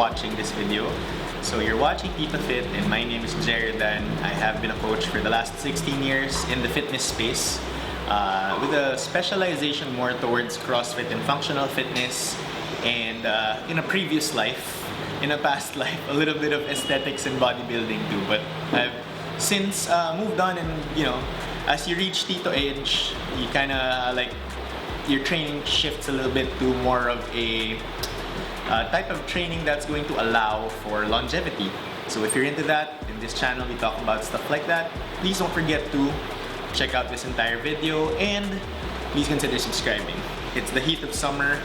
watching this video. So you're watching TitoFit, and my name is Jeridan. I have been a coach for the last 16 years in the fitness space, with a specialization more towards CrossFit and functional fitness, and in a previous life, in a past life, a little bit of aesthetics and bodybuilding too. But I've since moved on, and as you reach Tito age, you kind of like your training shifts a little bit to more of a type of training that's going to allow for longevity. So if you're into that, in this channel we talk about stuff like that. Please don't forget to check out this entire video, and please consider subscribing. It's the heat of summer.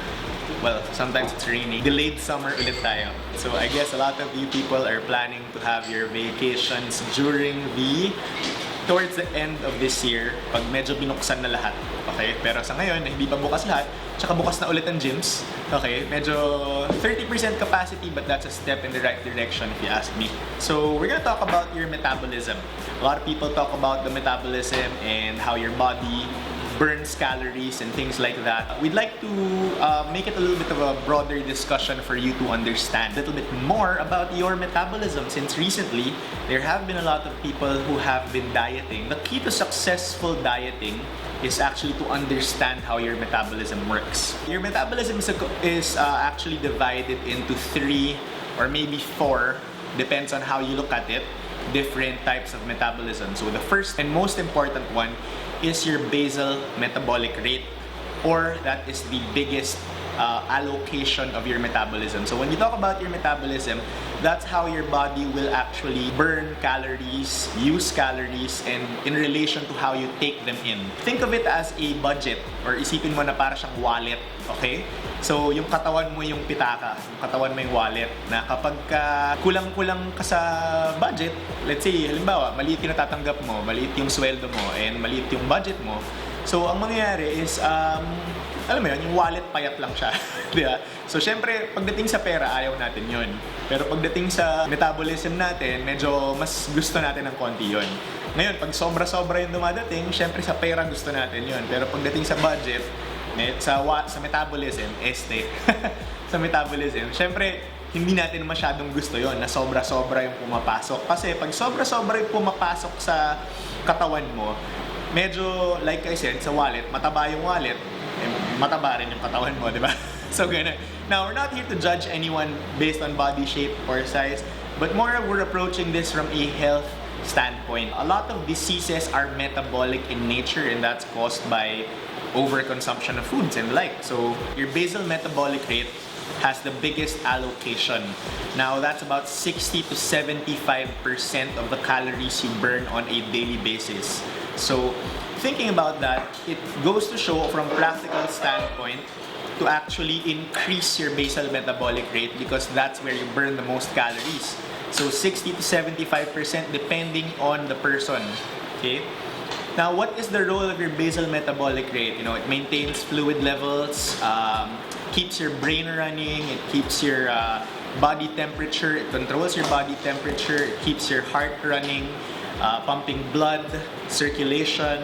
Well, sometimes it's raining. Delayed summer ulit tayo. So I guess a lot of you people are planning to have your vacations towards the end of this year, pag medyo binuksan na lahat. Okay? Pero sa ngayon, hindi pa bukas lahat. Tsaka bukas na ulit ang gyms. Okay? Medyo 30% capacity, but that's a step in the right direction if you ask me. So we're gonna talk about your metabolism. A lot of people talk about the metabolism and how your body burns calories and things like that. We'd like to make it a little bit of a broader discussion for you to understand a little bit more about your metabolism, since recently there have been a lot of people who have been dieting. The key to successful dieting is actually to understand how your metabolism works. Your metabolism is actually divided into 3 or maybe 4, depends on how you look at it, different types of metabolism. So the first and most important one is your basal metabolic rate, or that is the biggest allocation of your metabolism. So when you talk about your metabolism, that's how your body will actually burn calories, use calories, and in relation to how you take them in. Think of it as a budget, or isipin mo na para siyang wallet, okay? So yung katawan mo yung pitaka, yung katawan mo yung wallet, na kapag kulang-kulang ka sa budget, let's say, halimbawa, maliit yung natatanggap mo, maliit yung sweldo mo, and maliit yung budget mo, so ang mangyayari is, alam mo yun, yung wallet payat lang siya. Di ba? So syempre, pagdating sa pera, ayaw natin yun. Pero pagdating sa metabolism natin, medyo mas gusto natin ng konti yun. Ngayon, pag sobra-sobra yung dumadating, syempre sa pera gusto natin yun. Pero pagdating sa budget, sa metabolism, sa metabolism, syempre, hindi natin masyadong gusto yon na sobra-sobra yung pumapasok. Kasi pag sobra-sobra yung pumapasok sa katawan mo, medyo, like I said, sa wallet, mataba yung wallet, mataba rin yung katawan mo, di ba? So, ganun. Now, we're not here to judge anyone based on body shape or size, but more we're approaching this from a health standpoint. A lot of diseases are metabolic in nature, and that's caused by overconsumption of foods and the like. So, your basal metabolic rate has the biggest allocation. Now, that's about 60 to 75% of the calories you burn on a daily basis. So, thinking about that, it goes to show from practical standpoint to actually increase your basal metabolic rate, because that's where you burn the most calories. So 60 to 75% depending on the person. Okay? Now, what is the role of your basal metabolic rate? It maintains fluid levels, keeps your brain running, it keeps your body temperature, it controls your body temperature, it keeps your heart running, pumping blood, circulation,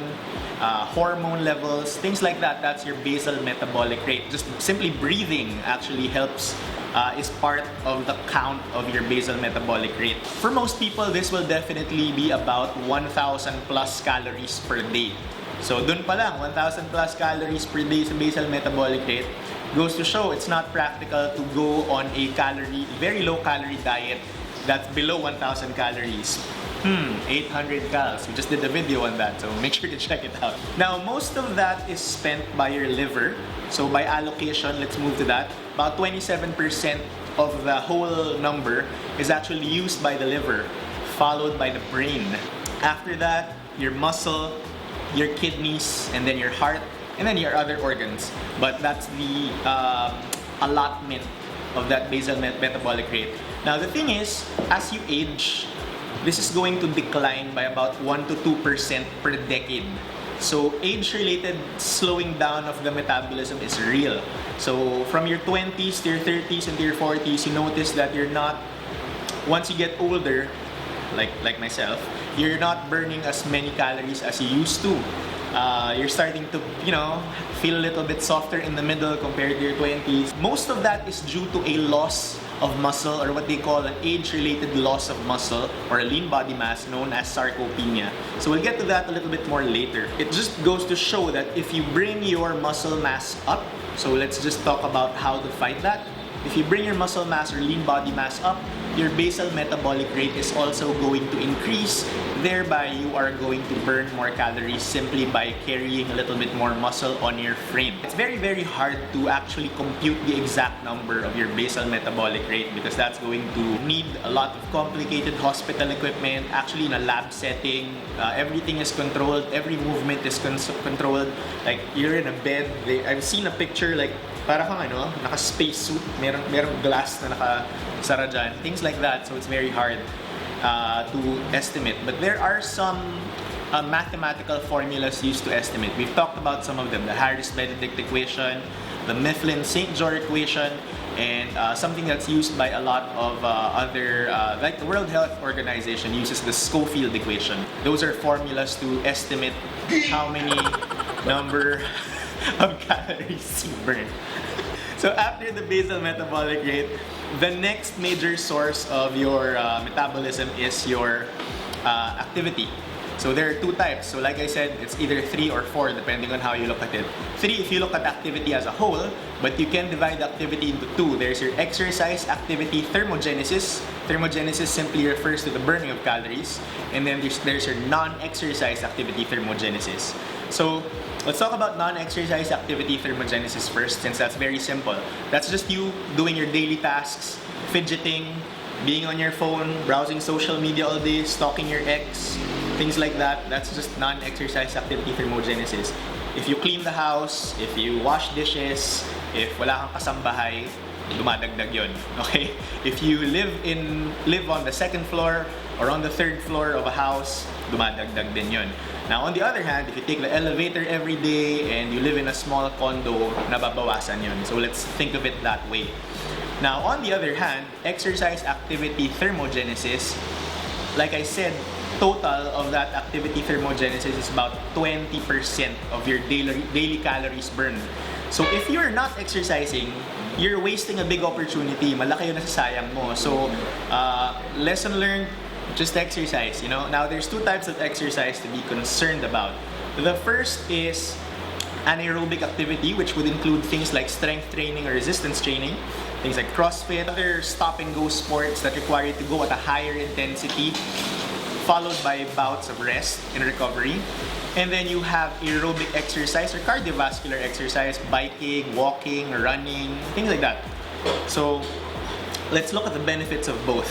hormone levels, things like that. That's your basal metabolic rate. Just simply breathing actually helps, is part of the count of your basal metabolic rate. For most people, this will definitely be about 1,000 plus calories per day. So dun pa lang, 1,000 plus calories per day sa basal metabolic rate goes to show it's not practical to go on a very low calorie diet that's below 1,000 calories. 800 calories. We just did a video on that, so make sure to check it out. Now, most of that is spent by your liver. So by allocation, let's move to that. About 27% of the whole number is actually used by the liver, followed by the brain. After that, your muscle, your kidneys, and then your heart, and then your other organs. But that's the allotment of that basal metabolic rate. Now, the thing is, as you age, this is going to decline by about 1 to 2% per decade. So age-related slowing down of the metabolism is real. So from your 20s to your 30s and to your 40s, you notice that you're not, once you get older, like myself, you're not burning as many calories as you used to. You're starting to, feel a little bit softer in the middle compared to your 20s. Most of that is due to a loss of muscle, or what they call an age-related loss of muscle or a lean body mass known as sarcopenia. So we'll get to that a little bit more later. It just goes to show that if you bring your muscle mass up, so let's just talk about how to fight that. If you bring your muscle mass or lean body mass up, your basal metabolic rate is also going to increase. Thereby, you are going to burn more calories simply by carrying a little bit more muscle on your frame. It's very, very hard to actually compute the exact number of your basal metabolic rate because that's going to need a lot of complicated hospital equipment. Actually, in a lab setting, everything is controlled. Every movement is controlled. Like, you're in a bed. I've seen a picture like para kang naka-space suit, merong glass na nakasara dyan, things like that. So it's very hard to estimate. But there are some mathematical formulas used to estimate. We've talked about some of them: the Harris-Benedict equation, the Mifflin-St. John equation, and something that's used by a lot of other, like the World Health Organization uses the Schofield equation. Those are formulas to estimate how many number of calories you burn. So after the basal metabolic rate, the next major source of your metabolism is your activity. So there are two types. So like I said, it's either 3 or 4 depending on how you look at it. 3 if you look at activity as a whole, but you can divide the activity into 2. There's your exercise activity thermogenesis. Thermogenesis simply refers to the burning of calories. And then there's your non-exercise activity thermogenesis. So let's talk about non-exercise activity thermogenesis first, since that's very simple. That's just you doing your daily tasks, fidgeting, being on your phone, browsing social media all day, stalking your ex, things like that. That's just non-exercise activity thermogenesis. If you clean the house, if you wash dishes, if wala kang kasambahay, dumadagdag yun. Okay? If you live on the second floor or on the third floor of a house, dumadagdag din yun. Now, on the other hand, if you take the elevator every day and you live in a small condo, nababawasan yun. So let's think of it that way. Now, on the other hand, exercise activity thermogenesis, like I said, total of that activity thermogenesis is about 20% of your daily calories burned. So if you're not exercising, you're wasting a big opportunity. Malaki yung nasasayang mo. So, lesson learned, just exercise, Now, there's two types of exercise to be concerned about. The first is anaerobic activity, which would include things like strength training or resistance training, things like CrossFit, other stop-and-go sports that require you to go at a higher intensity, followed by bouts of rest and recovery. And then you have aerobic exercise or cardiovascular exercise, biking, walking, running, things like that. So, let's look at the benefits of both.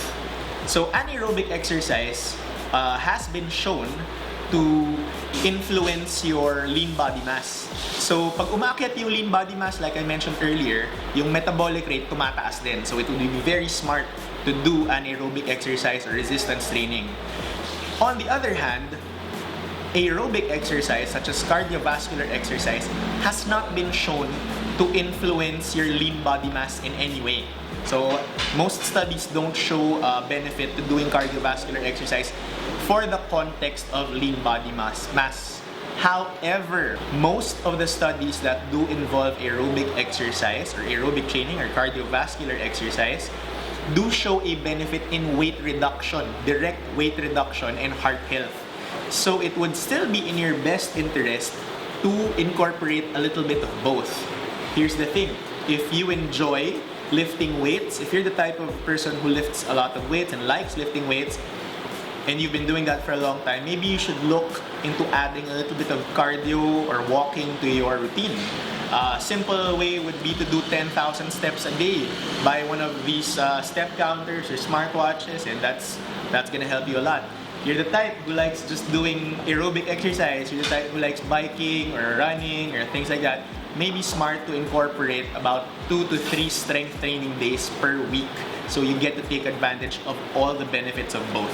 So, anaerobic exercise has been shown to influence your lean body mass. So, pag umakyat yung lean body mass, like I mentioned earlier, yung metabolic rate tumataas din. So, it would be very smart to do anaerobic exercise or resistance training. On the other hand, aerobic exercise, such as cardiovascular exercise, has not been shown to influence your lean body mass in any way. So, most studies don't show benefit to doing cardiovascular exercise for the context of lean body mass. However, most of the studies that do involve aerobic exercise or aerobic training or cardiovascular exercise do show a benefit in weight reduction, direct weight reduction, and heart health. So it would still be in your best interest to incorporate a little bit of both. Here's the thing, if you enjoy lifting weights, if you're the type of person who lifts a lot of weights and likes lifting weights, and you've been doing that for a long time, maybe you should look into adding a little bit of cardio or walking to your routine. Simple way would be to do 10,000 steps a day. Buy one of these step counters or smartwatches, and that's gonna help you a lot. You're the type who likes just doing aerobic exercise, you're the type who likes biking or running or things like that, maybe smart to incorporate about 2 to 3 strength training days per week so you get to take advantage of all the benefits of both.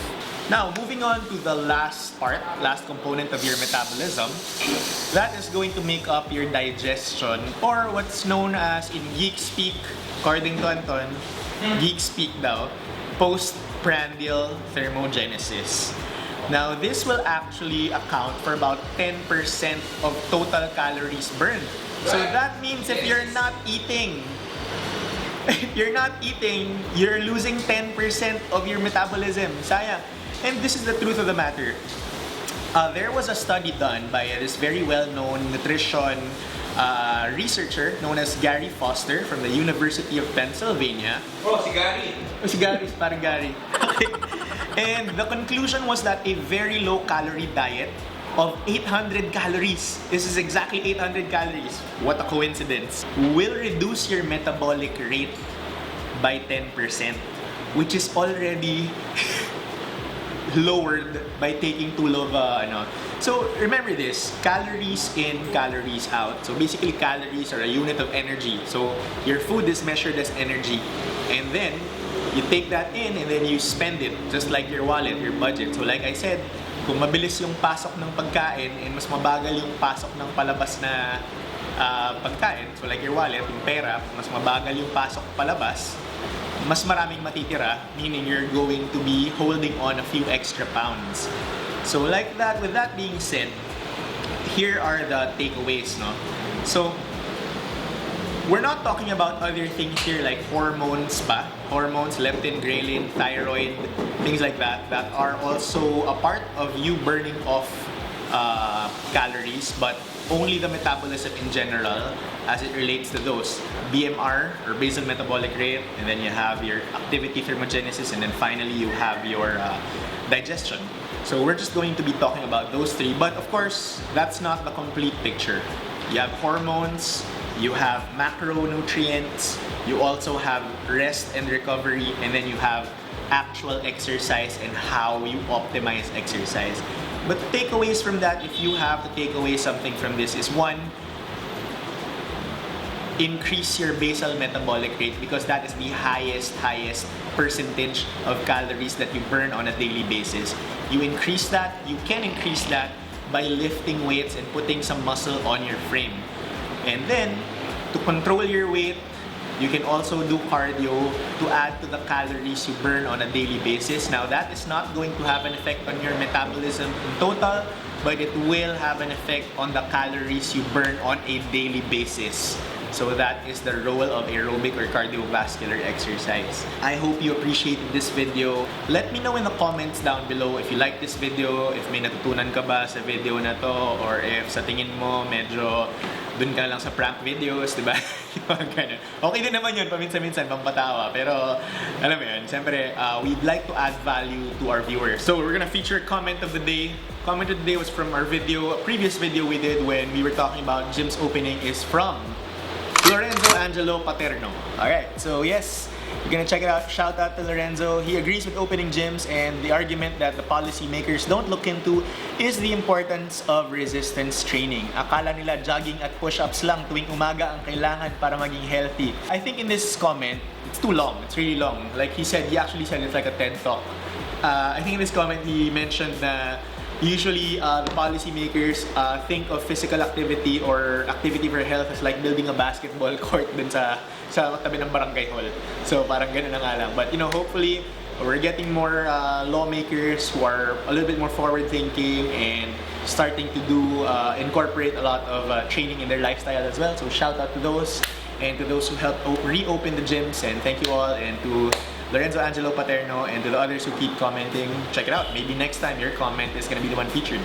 Now, moving on to the last component of your metabolism, that is going to make up your digestion, or what's known as, in geek speak, according to Anton, geek speak daw, postprandial thermogenesis. Now, this will actually account for about 10% of total calories burned. So that means if you're not eating If you're not eating, you're losing 10% of your metabolism. Sayang. And this is the truth of the matter. There was a study done by this very well-known nutrition researcher known as Gary Foster from the University of Pennsylvania. Oh, si Gary. Oh, si Gary, parang Gary. And the conclusion was that a very low-calorie diet of 800 calories, this is exactly 800 calories, what a coincidence, will reduce your metabolic rate by 10%, which is already lowered by taking too low of a, So remember this, calories in, calories out. So basically calories are a unit of energy. So your food is measured as energy. And then you take that in and then you spend it just like your wallet, your budget. So like I said, kung mabilis yung pasok ng pagkain and mas mabagal yung pasok ng palabas na pagkain, so like your wallet, yung pera, mas mabagal yung pasok palabas, mas maraming matitira, meaning you're going to be holding on a few extra pounds. So like that, with that being said, here are the takeaways, no? So, we're not talking about other things here like hormones pa. Hormones, leptin, ghrelin, thyroid, things like that, that are also a part of you burning off calories, but only the metabolism in general as it relates to those. BMR, or basal metabolic rate, and then you have your activity thermogenesis, and then finally you have your digestion. So we're just going to be talking about those three, but of course, that's not the complete picture. You have hormones, you have macronutrients, you also have rest and recovery, and then you have actual exercise and how you optimize exercise. But the takeaways from that, if you have to take away something from this, is one, increase your basal metabolic rate because that is the highest percentage of calories that you burn on a daily basis. You increase that, you can increase that by lifting weights and putting some muscle on your frame. And then, to control your weight, you can also do cardio to add to the calories you burn on a daily basis. Now, that is not going to have an effect on your metabolism in total, but it will have an effect on the calories you burn on a daily basis. So that is the role of aerobic or cardiovascular exercise. I hope you appreciated this video. Let me know in the comments down below if you like this video, if may natutunan ka ba sa video na to, or if sa tingin mo medyo dun ka lang sa prank videos, diba? Okay din naman yun, paminsan-minsan, pampatawa. Pero, alam mo yun, siyempre, we'd like to add value to our viewers. So, we're gonna feature comment of the day. Comment of the day was from our video, a previous video we did when we were talking about gym's opening, is from Lorenzo Angelo Paterno. Alright, so yes, you're gonna check it out. Shout out to Lorenzo. He agrees with opening gyms, and the argument that the policymakers don't look into is the importance of resistance training. Akala nila jogging at push-ups lang tuwing umaga ang kailangan para maging healthy. I think in this comment, it's too long. It's really long. Like he actually said it's like a TED Talk. I think in this comment he mentioned that usually, the policymakers think of physical activity or activity for health as like building a basketball court dun sa tabi ng barangay hall. So parang ganun na nga lang. But hopefully, we're getting more lawmakers who are a little bit more forward-thinking and starting to incorporate a lot of training in their lifestyle as well. So shout out to those, and to those who helped reopen the gyms, and thank you all, and to Lorenzo Angelo Paterno, and to the others who keep commenting. Check it out. Maybe next time your comment is gonna be the one featured.